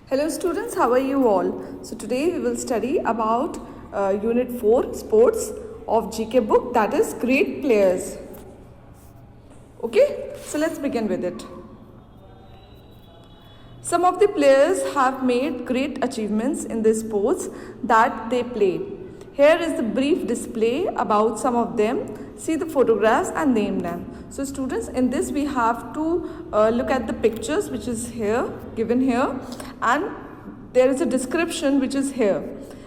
Hello students, how are you all? So today we will study about Unit 4 Sports of GK book, that is Great Players. Okay, so let's begin with it. Some of the players have made great achievements in the sports that they play. Here is the brief display about some of them. See the photographs and name them. So students, in this we have to look at the pictures which is here, given here, and there is a description which is here.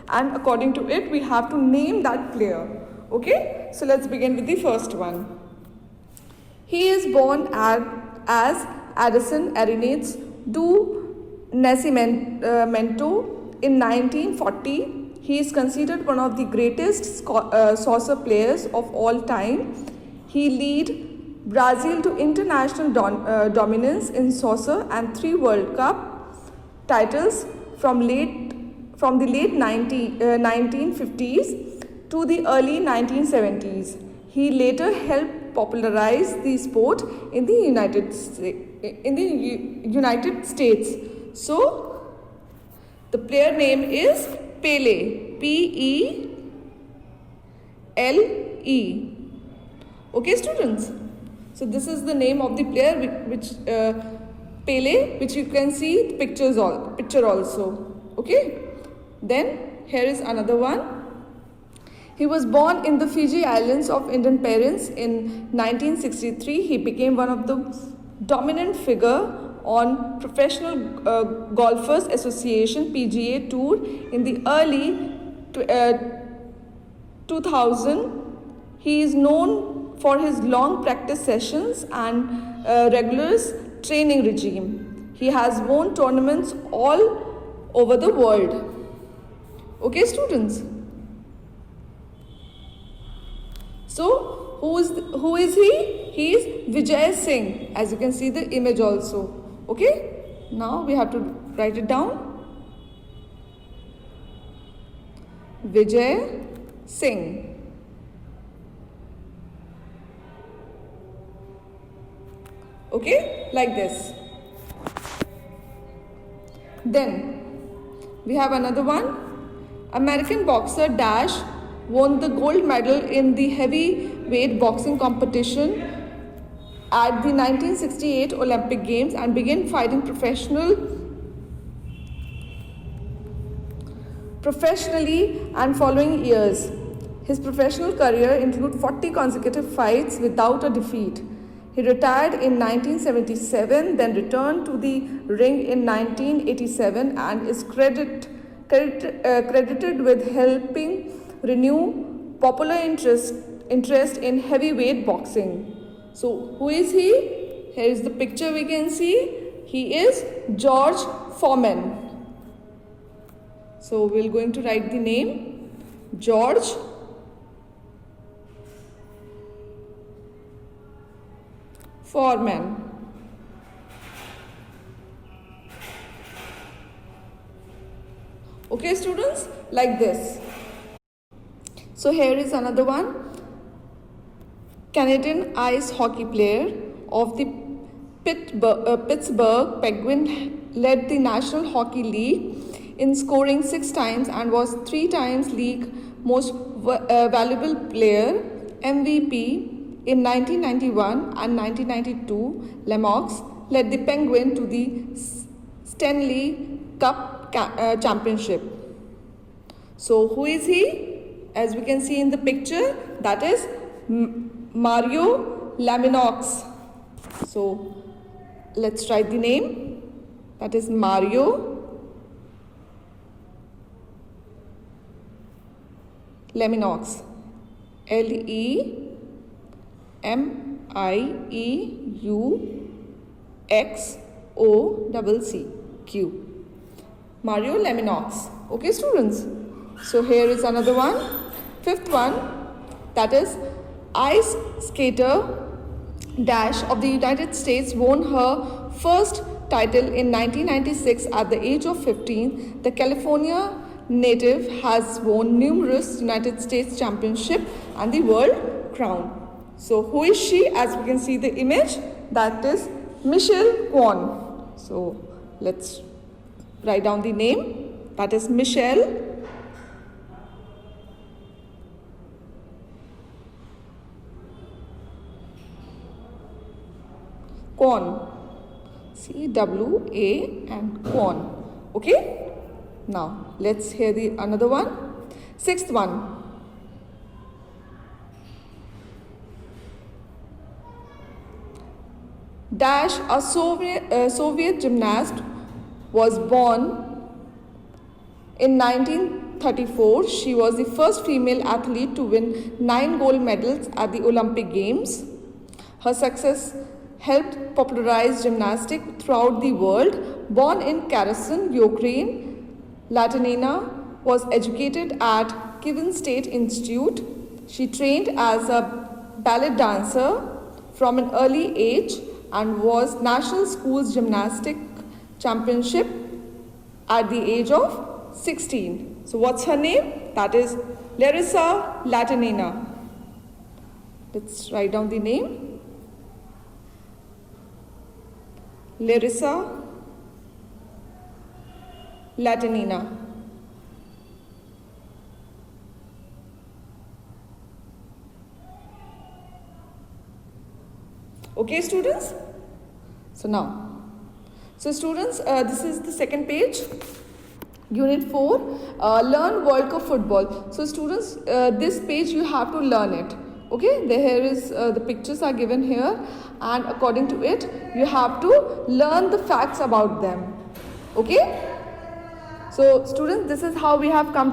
And according to it, we have to name that player. Okay, so let's begin with the first one. He is born as Addison Arenates do Nascimento in 1940. He is considered one of the greatest soccer players of all time. He led Brazil to international dominance in soccer and 3 World Cup titles from the late 1950s to the early 1970s. He later helped popularize the sport in the United States. So the player name is Pele, P-E-L-E. Okay, students. So this is the name of the player, which Pele, which you can see the picture also. Okay. Then here is another one. He was born in the Fiji Islands of Indian parents in 1963. He became one of the dominant figure on Professional Golfers Association (PGA) Tour in the early 2000. He is known for his long practice sessions and rigorous training regime. He has won tournaments all over the world. Okay, students. So who is he? He is Vijay Singh, as you can see the image also. Okay, now we have to write it down. Vijay Singh. Okay, like this. Then we have another one. American boxer Dash won the gold medal in the heavyweight boxing competition at the 1968 Olympic Games and began fighting professionally and following years. His professional career included 40 consecutive fights without a defeat. He retired in 1977, then returned to the ring in 1987 and is credited with helping renew popular interest in heavyweight boxing. So who is he? Here is the picture we can see. He is George Foreman. So we're going to write the name George Foreman. Okay, students, like this. So here is another one. Canadian ice hockey player of the Pittsburgh Penguins led the National Hockey League in scoring 6 times and was 3 times league most valuable player, MVP. In 1991 and 1992, Lemieux led the Penguins to the Stanley Cup championship. So who is he? As we can see in the picture, that is Mario Lemieux. So let's write the name. That is Mario Lemieux. Lemieuxoccq. Mario Lemieux. Okay, students. So here is another one. 5th one, that is ice skater Dash of the United States won her first title in 1996 at the age of 15. The California native has won numerous United States championship and the world crown. So who is she? As we can see the image, that is Michelle Kwon. So let's Write down the name. That is Michelle. Kwon. C-W-A and Kwon. Okay? Now, let's hear the another one. Sixth one. Dash, a Soviet gymnast, was born in 1934. She was the first female athlete to win 9 gold medals at the Olympic Games. Her success helped popularize gymnastics throughout the world. Born in Kherson, Ukraine, Latinina was educated at Kiev State Institute. She trained as a ballet dancer from an early age and was National Schools Gymnastic Championship at the age of 16. So what's her name? That is Larissa Latinina. Let's write down the name. Larissa Latinina. Okay, students? So now, students, this is the second page, Unit 4, Learn World Cup Football. So students, this page you have to learn it. Okay, here is the pictures are given here, and according to it, you have to learn the facts about them. Okay? So students, this is how we have come to